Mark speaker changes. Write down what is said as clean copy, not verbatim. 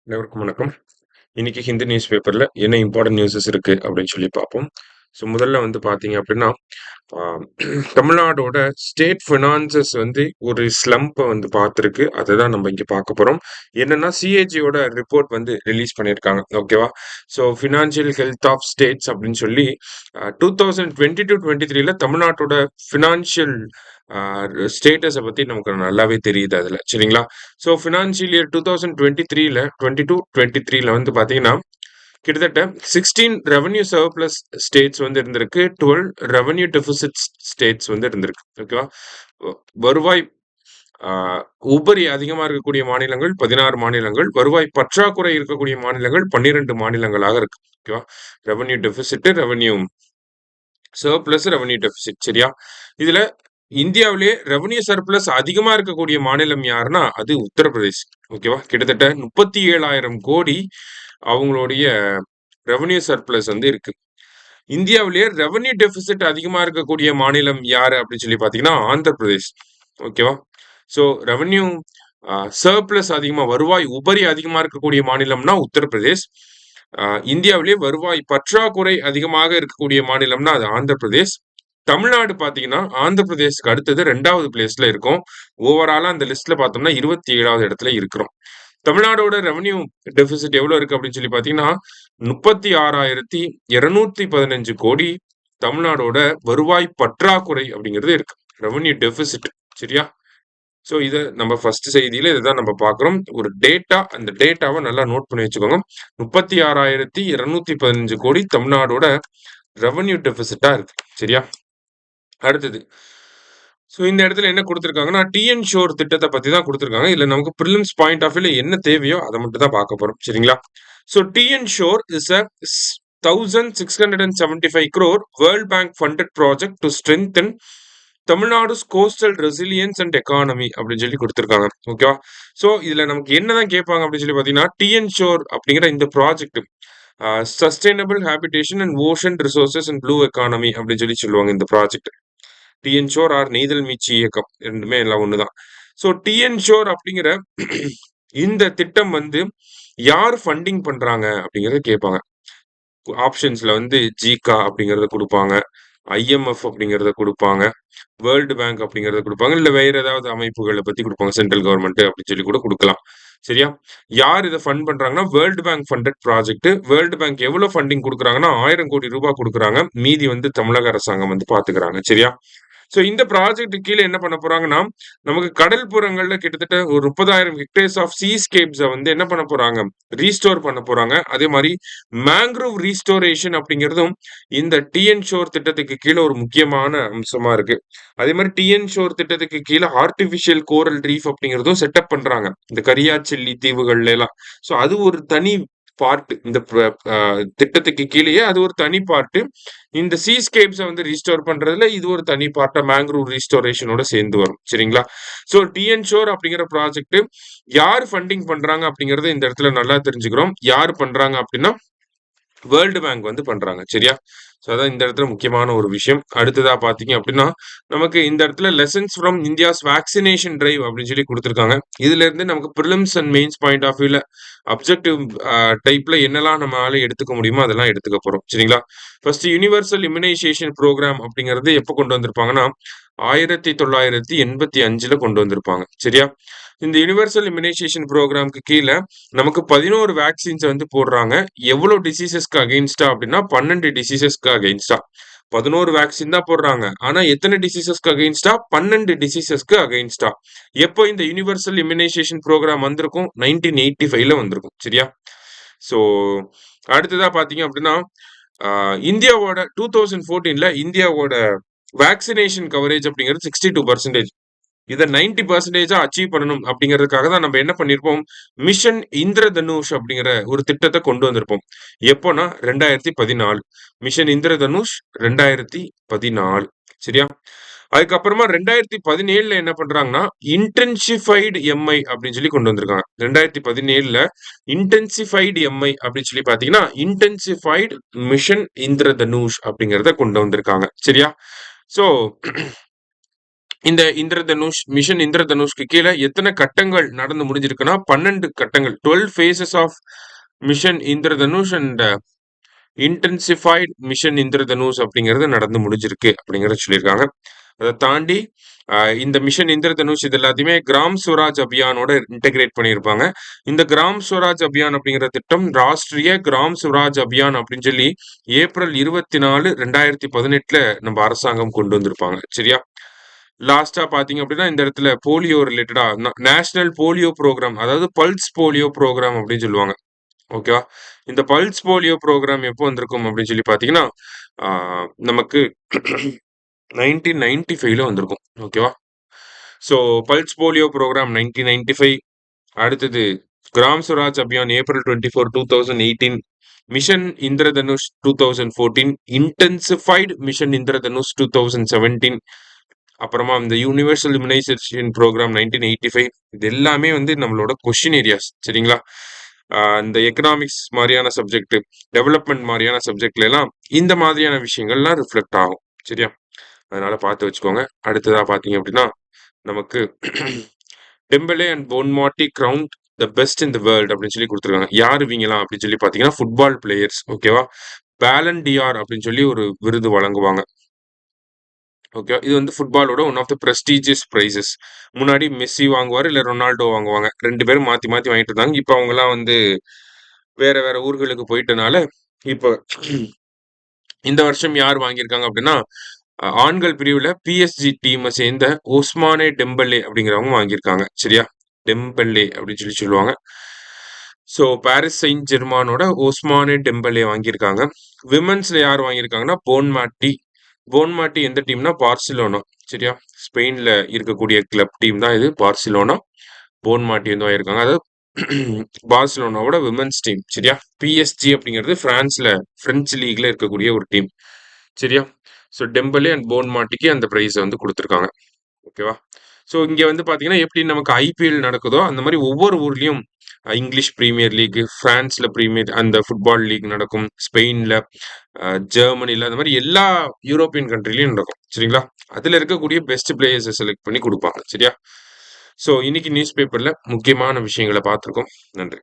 Speaker 1: அனைவருக்கும் வணக்கம். இன்னைக்கு ஹிந்து நியூஸ் பேப்பர்ல என்ன இம்பார்ட்டன்ட் நியூஸஸ் இருக்கு அப்படின்னு சொல்லி பார்ப்போம். ஸோ முதல்ல வந்து பார்த்தீங்க அப்படின்னா, ஆ, தமிழ்நாடோட ஸ்டேட் ஃபினான்சஸ் வந்து ஒரு ஸ்லம்பை வந்து பார்த்துருக்கு. அதை தான் நம்ம இங்கே பார்க்க போகிறோம். என்னன்னா சிஏஜியோட ரிப்போர்ட் வந்து ரிலீஸ் பண்ணியிருக்காங்க. ஓகேவா? So financial health of states அப்படின்னு சொல்லி 2022-23 தமிழ்நாட்டோட ஃபினான்ஷியல் ஸ்டேட்டஸை பற்றி நமக்கு நல்லாவே தெரியுது அதில். சரிங்களா? ஸோ ஃபினான்ஷியல் இயர் 2022-23 வந்து பார்த்தீங்கன்னா கிட்டத்தட்ட 16 ரெவன்யூ சர்ப்ளஸ் ஸ்டேட்ஸ் வந்து இருந்திருக்கு, 12 ரெவன்யூ டெபிசிட் ஸ்டேட்ஸ் வந்து இருந்திருக்கு. ஓகேவா? வருவாய் உபரி அதிகமா இருக்கக்கூடிய மாநிலங்கள் 16 மாநிலங்கள், வருவாய் பற்றாக்குறை இருக்கக்கூடிய மாநிலங்கள் 12 மாநிலங்களாக இருக்கு. ஓகேவா? Revenue deficit, revenue surplus, revenue deficit. சரியா? இதுல இந்தியாவிலேயே ரெவன்யூ சர்ப்ளஸ் அதிகமா இருக்கக்கூடிய மாநிலம் யாருன்னா அது உத்தரப்பிரதேஷ். ஓகேவா? கிட்டத்தட்ட 37,000 கோடி அவங்களுடைய ரெவன்யூ சர்ப்ளஸ் வந்து இருக்கு. இந்தியாவிலேயே ரெவன்யூ டெபிசிட் அதிகமா இருக்கக்கூடிய மாநிலம் யாரு அப்படின்னு சொல்லி பாத்தீங்கன்னா ஆந்திர பிரதேஷ். ஓகேவா? ஸோ ரெவன்யூ சர்ப்ளஸ் அதிகமா வருவாய் உபரி அதிகமா இருக்கக்கூடிய மாநிலம்னா உத்தரப்பிரதேஷ். இந்தியாவிலேயே வருவாய் பற்றாக்குறை அதிகமாக இருக்கக்கூடிய மாநிலம்னா அது ஆந்திர பிரதேஷ். தமிழ்நாடு பாத்தீங்கன்னா ஆந்திர பிரதேஷ்க்கு அடுத்தது 2வது பிளேஸ்ல இருக்கும். ஓவராலா அந்த லிஸ்ட்ல பார்த்தோம்னா 27வது இடத்துல இருக்கிறோம். தமிழ்நாடோட ரெவன்யூ டெபிசிட் எவ்வளவு இருக்கு அப்படின்னு சொல்லி பாத்தீங்கன்னா 36,215 கோடி தமிழ்நாடோட வருவாய் பற்றாக்குறை அப்படிங்கிறது இருக்கு. Revenue deficit. சரியா? ஸோ இதை நம்ம ஃபர்ஸ்ட் செய்தியில இதுதான் நம்ம பார்க்குறோம். ஒரு டேட்டா, அந்த டேட்டாவை நல்லா நோட் பண்ணி வச்சுக்கோங்க. 36,215 கோடி தமிழ்நாடோட ரெவன்யூ டெபிசிட்டா இருக்கு. சரியா? அடுத்தது, ஸோ இந்த இடத்துல என்ன கொடுத்துருக்காங்கன்னா டிஎன் ஷோர் திட்டத்தை பத்தி தான் கொடுத்துருக்காங்க. இதுல நமக்கு ப்ரிலிம்ஸ் பாயிண்ட் ஆஃப் வியூல என்ன தேவையோ அதை மட்டும் தான் பார்க்க போறோம். சரிங்களா? So TN sure is a 1,675 crore world bank funded project to strengthen Tamil Nadu coastal resilience and economy அப்படின்னு சொல்லி கொடுத்துருக்காங்க. ஓகேவா? ஸோ இதுல நமக்கு என்னதான் கேட்பாங்க அப்படின்னு சொல்லி பாத்தீங்கன்னா டிஎன் ஷோர் அப்படிங்கிற இந்த project sustainable habitation and ocean resources and blue economy அப்படின்னு சொல்லி சொல்லுவாங்க இந்த ப்ராஜெக்ட். டிஎன் ஷோர் ஆர் நெய்தல் மீட்சி இயக்கம் ரெண்டுமே எல்லாம் ஒண்ணுதான். ஸோ டிஎன் ஷோர் அப்படிங்கிற இந்த திட்டம் வந்து யார் ஃபண்டிங் பண்றாங்க அப்படிங்கறத கேட்பாங்க. ஆப்ஷன்ஸ்ல வந்து ஜிகா அப்படிங்கறத கொடுப்பாங்க, ஐஎம்எஃப் அப்படிங்கறத கொடுப்பாங்க, வேர்ல்டு பேங்க் அப்படிங்கறத கொடுப்பாங்க, இல்ல வேற ஏதாவது அமைப்புகளை பத்தி கொடுப்பாங்க, சென்ட்ரல் கவர்மெண்ட் அப்படின்னு சொல்லி கூட கொடுக்கலாம். சரியா? யார் இதை ஃபண்ட் பண்றாங்கன்னா world bank funded project. World bank எவ்வளவு ஃபண்டிங் கொடுக்குறாங்கன்னா 1000 கோடி ரூபாய் கொடுக்குறாங்க. மீதி வந்து தமிழக அரசாங்கம் வந்து பாத்துக்கிறாங்க. சரியா? சோ இந்த ப்ராஜெக்ட் கீழே என்ன பண்ண போறாங்கன்னா நமக்கு கடல் புறங்கள்ல கிட்டத்தட்ட ஒரு 30,000 ஹெக்டேர்ஸ் ஆஃப் சீஸ்கேப்ஸ வந்து என்ன பண்ண போறாங்க, ரீஸ்டோர் பண்ண போறாங்க. அதே மாதிரி மேங்க்ரோவ் ரீஸ்டோரேஷன் அப்படிங்கிறதும் இந்த டிஎன் ஷோர் திட்டத்துக்கு கீழே ஒரு முக்கியமான அம்சமா இருக்கு. அதே மாதிரி டிஎன் ஷோர் திட்டத்துக்கு கீழே ஆர்டிபிஷியல் கோரல் ரீஃப் அப்படிங்கிறதும் செட்டப் பண்றாங்க இந்த கரியாச்செல்லி தீவுகள்ல எல்லாம். சோ அது ஒரு தனி பார்ட். இந்த திட்டத்துக்கு கீழேயே அது ஒரு தனி பார்ட். இந்த சீஸ்கேப்ஸை வந்து ரீஸ்டோர் பண்றதுல இது ஒரு தனி பார்ட்டா மேங்க்ரூவ் ரீஸ்டோரேஷனோட சேர்ந்து வரும். சரிங்களா? சோ டிஎன் ஷோர் அப்படிங்கிற ப்ராஜெக்ட் யார் ஃபண்டிங் பண்றாங்க அப்படிங்கறத இந்த இடத்துல நல்லா தெரிஞ்சுக்கிறோம். யார் பண்றாங்க அப்படின்னா வேர்ல்டு பேங்க் வந்து பண்றாங்க. சரியா? ஸோ அதான் இந்த இடத்துல முக்கியமான ஒரு விஷயம். அடுத்ததா பாத்தீங்க அப்படின்னா நமக்கு இந்த இடத்துல lessons from India's vaccination drive அப்படின்னு சொல்லி கொடுத்துருக்காங்க. இதுல இருந்து நமக்கு prelims and mains point of வியூல அப்ஜெக்டிவ் டைப்ல என்னெல்லாம் நம்மளால எடுத்துக்க முடியுமோ அதெல்லாம் எடுத்துக்க போறோம். சரிங்களா? ஃபர்ஸ்ட் யுனிவர்சல் இம்யூனைசேஷன் ப்ரோக்ராம் அப்படிங்கிறது எப்போ கொண்டு வந்திருப்பாங்கன்னா 1985 கொண்டு வந்திருப்பாங்க. சரியா? இந்த யுனிவர்சல் இம்யூனைசேஷன் ப்ரோக்ராம்க்கு கீழே நமக்கு 11 வேக்சின்ஸ் வந்து போடுறாங்க. எவ்வளவு டிசீசஸ்க்கு அகைன்ஸ்டா அப்படின்னா 12 டிசீசஸ்க்கு அகைன்ஸ்டா. 11 வேக்சின் தான் போடுறாங்க. ஆனா எத்தனை டிசீசஸ்க்கு அகைன்ஸ்டா? 12 டிசீசஸ்க்கு அகைன்ஸ்டா. எப்போ இந்த யுனிவர்சல் இம்யூனைசேஷன் ப்ரோக்ராம் வந்திருக்கும்? 1985 வந்திருக்கும். சரியா? சோ அடுத்ததா பாத்தீங்க அப்படின்னா இந்தியாவோட 2014 இந்தியாவோட வேக்சினேஷன் கவரேஜ் அப்படிங்கிறது 62%. இதை 90% அச்சீவ் பண்ணணும் அப்படிங்கிறதுக்காக தான் நம்ம என்ன பண்ணிருப்போம், மிஷன் இந்திரதனுஷ் அப்படிங்கிற ஒரு திட்டத்தை கொண்டு வந்திருப்போம். எப்போனா 2014 மிஷன் இந்திரதனுஷ் 2014. சரியா? அதுக்கப்புறமா 2017 என்ன பண்றாங்கன்னா இன்டென்சிஃபைடு எம்ஐ அப்படின்னு சொல்லி கொண்டு வந்திருக்காங்க. 2017 இன்டென்சிஃபைடு எம்ஐ அப்படின்னு சொல்லி பாத்தீங்கன்னா இன்டென்சிஃபைடு மிஷன் இந்திரதனுஷ் அப்படிங்கறத கொண்டு வந்திருக்காங்க. சரியா? சோ இந்த இந்திரதனுஷ் மிஷன் இந்திரதனுஷ்க்கு கீழே எத்தனை கட்டங்கள் நடந்து முடிஞ்சிருக்குன்னா 12 கட்டங்கள், 12 phases of mission Indradhanush and intensified mission Indradhanush அப்படிங்கிறது நடந்து முடிஞ்சிருக்கு அப்படிங்கறத சொல்லியிருக்காங்க. அதை தாண்டி இந்த மிஷன் இந்திரதனுஷ் இது எல்லாத்தையுமே கிராம் ஸ்வராஜ் அபியானோட இன்டெகிரேட் பண்ணியிருப்பாங்க. இந்த கிராம் ஸ்வராஜ் அபியான் அப்படிங்கிற திட்டம் ராஷ்டிரிய கிராம் ஸ்வராஜ் அபியான் அப்படின்னு சொல்லி ஏப்ரல் 24, 2018 நம்ம அரசாங்கம் கொண்டு வந்திருப்பாங்க. சரியா? லாஸ்டா பாத்தீங்க அப்படின்னா இந்த இடத்துல போலியோ ரிலேட்டடா நேஷனல் போலியோ ப்ரோக்ராம், அதாவது பல்ஸ் போலியோ ப்ரோக்ராம் அப்படின்னு சொல்லுவாங்க. ஓகேவா? இந்த பல்ஸ் போலியோ ப்ரோக்ராம் எப்போ வந்திருக்கும் அப்படின்னு சொல்லி பாத்தீங்கன்னா நமக்கு 1995ல வந்திருக்கும். ஓகேவா? So pulse polio programme 1995. அடுத்தது Gram Swaraj Abhiyan April 24, 2018. Mission Indradhanush 2014. Intensified mission Indradhanush 2017. அப்புறமா இந்த யூனிவர்சல் இம்யூனைசேஷன் ப்ரோக்ராம் 1985. இது எல்லாமே வந்து நம்மளோட கொஸ்டின் ஏரியாஸ். சரிங்களா? இந்த எக்கனாமிக்ஸ் மாதிரியான சப்ஜெக்ட், டெவலப்மெண்ட் மாதிரியான சப்ஜெக்ட்ல எல்லாம் இந்த மாதிரியான விஷயங்கள்லாம் ரிஃப்ளெக்ட் ஆகும். சரியா? அதனால பார்த்து வச்சுக்கோங்க. அடுத்ததா பாத்தீங்க அப்படின்னா நமக்கு Dembele and Bonmati crowned the best in the world அப்படின்னு சொல்லி கொடுத்துருக்காங்க. யார் இவங்கலாம் அப்படின்னு சொல்லி பாத்தீங்கன்னா ஃபுட்பால் பிளேயர்ஸ். ஓகேவா? பேலன் டிஆர் அப்படின்னு சொல்லி ஒரு விருது வழங்குவாங்க. ஓகே, இது வந்து ஃபுட்பாலோட one of the prestigious prizes. முன்னாடி மெஸ்ஸி வாங்குவார், இல்ல ரொனால்டோ வாங்குவாங்க. 2 பேரும் மாத்தி மாத்தி வாங்கிட்டு இருந்தாங்க. இப்போ அவங்கலாம் வந்து வேற வேற ஊர்களுக்கு போயிட்டனால இப்போ இந்த வருஷம் யார் வாங்கியிருக்காங்க அப்படின்னா ஆண்கள் பிரிவுல பிஎஸ்ஜி டீமை சேர்ந்த ஒஸ்மானே டெம்பலே அப்படிங்கிறவங்க வாங்கியிருக்காங்க. சரியா? டெம்பல்லே அப்படின்னு சொல்லி சொல்லுவாங்க. ஸோ பாரிஸ் செயின்ட் ஜெர்மானோட ஒஸ்மானே டெம்பலே வாங்கியிருக்காங்க. விமன்ஸ்ல யார் வாங்கியிருக்காங்கன்னா போன்மாட்டி எந்த டீம்னா பார்சிலோனா. சரியா? ஸ்பெயின்ல இருக்கக்கூடிய கிளப் டீம் தான் இது, பார்சிலோனா. போன்மாட்டி வந்து வாங்கியிருக்காங்க. அதாவது பார்சிலோனாவோட விமன்ஸ் டீம். சரியா? பிஎஸ்ஜி அப்படிங்கிறது பிரெஞ்சு லீக்ல இருக்கக்கூடிய ஒரு டீம். சரியா? ஸோ டெம்பலே அண்ட் போன்மாட்டிக்கு அந்த பிரைஸை வந்து கொடுத்துருக்காங்க. ஓகேவா? ஸோ இங்க வந்து பாத்தீங்கன்னா எப்படி நமக்கு ஐபிஎல் நடக்குதோ அந்த மாதிரி ஒவ்வொரு ஊர்லயும் இங்கிலீஷ் பிரீமியர் லீக், பிரான்ஸ்ல பிரீமியர் அந்த ஃபுட்பால் லீக் நடக்கும், ஸ்பெயின்ல, ஜெர்மனில, அந்த மாதிரி எல்லா யூரோப்பியன் கண்ட்ரிலையும் நடக்கும். சரிங்களா? அதுல இருக்கக்கூடிய பெஸ்ட் பிளேயர்ஸை செலக்ட் பண்ணி கொடுப்பாங்க. சரியா? ஸோ இன்னைக்கு நியூஸ் பேப்பர்ல முக்கியமான விஷயங்களை பார்த்துருக்கோம். நன்றி.